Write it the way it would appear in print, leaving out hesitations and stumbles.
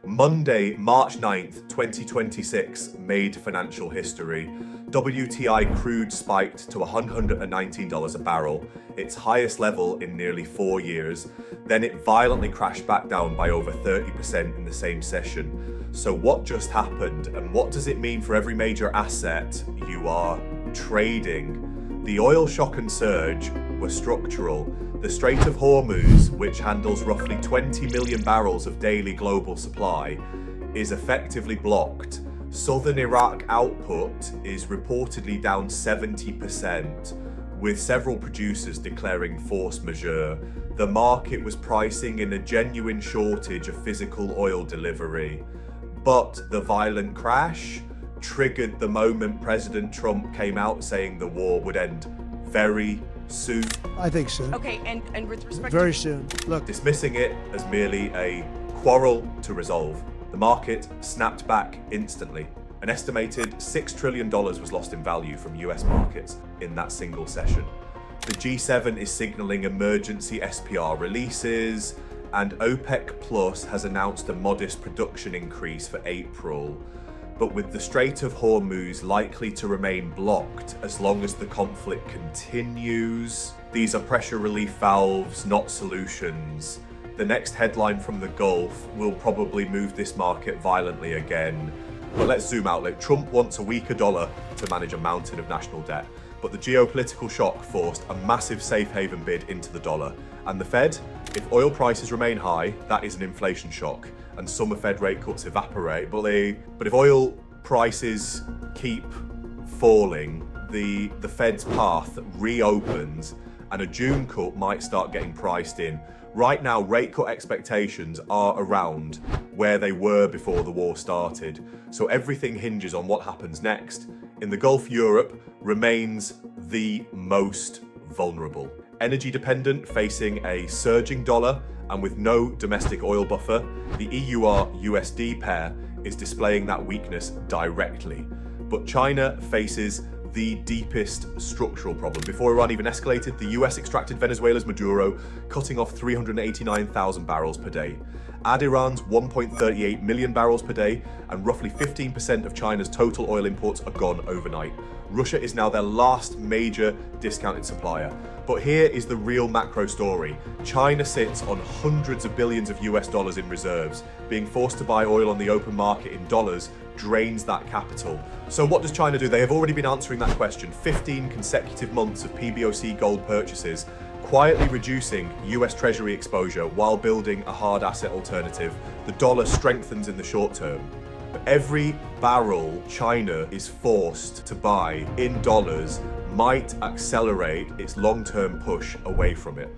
Monday, March 9th, 2026 made financial history. WTI crude spiked to $119 a barrel, its highest level in nearly 4 years. Then it violently crashed back down by over 30% in the same session. So what just happened, and what does it mean for every major asset you are trading? The oil shock and surge were structural. The Strait of Hormuz, which handles roughly 20 million barrels of daily global supply, is effectively blocked. Southern Iraq output is reportedly down 70%, with several producers declaring force majeure. The market was pricing in a genuine shortage of physical oil delivery. But the violent crash triggered the moment President Trump came out saying the war would end very soon. I think soon. Okay, and with respect Very to... soon. Look, Dismissing it as merely a quarrel to resolve, the market snapped back instantly. An estimated $6 trillion was lost in value from US markets in that single session. The G7 is signaling emergency SPR releases, and OPEC Plus has announced a modest production increase for April. But with the Strait of Hormuz likely to remain blocked as long as the conflict continues, these are pressure relief valves, not solutions. The next headline from the Gulf will probably move this market violently again. But let's zoom out. Like, Trump wants a weaker dollar to manage a mountain of national debt. But the geopolitical shock forced a massive safe haven bid into the dollar. And the Fed, if oil prices remain high, that is an inflation shock. And summer Fed rate cuts evaporate. But if oil prices keep falling, the Fed's path reopens and a June cut might start getting priced in. Right now, rate cut expectations are around where they were before the war started. So everything hinges on what happens next. In the Gulf, Europe remains the most vulnerable. Energy dependent, facing a surging dollar, and with no domestic oil buffer, the EUR-USD pair is displaying that weakness directly. But China faces the deepest structural problem. Before Iran even escalated, the US extracted Venezuela's Maduro, cutting off 389,000 barrels per day. Add Iran's 1.38 million barrels per day, and roughly 15% of China's total oil imports are gone overnight. Russia is now their last major discounted supplier. But here is the real macro story. China sits on hundreds of billions of US dollars in reserves. Being forced to buy oil on the open market in dollars drains that capital. So what does China do? They have already been answering that question. 15 consecutive months of PBOC gold purchases, quietly reducing US Treasury exposure while building a hard asset alternative. The dollar strengthens in the short term. But every barrel China is forced to buy in dollars might accelerate its long-term push away from it.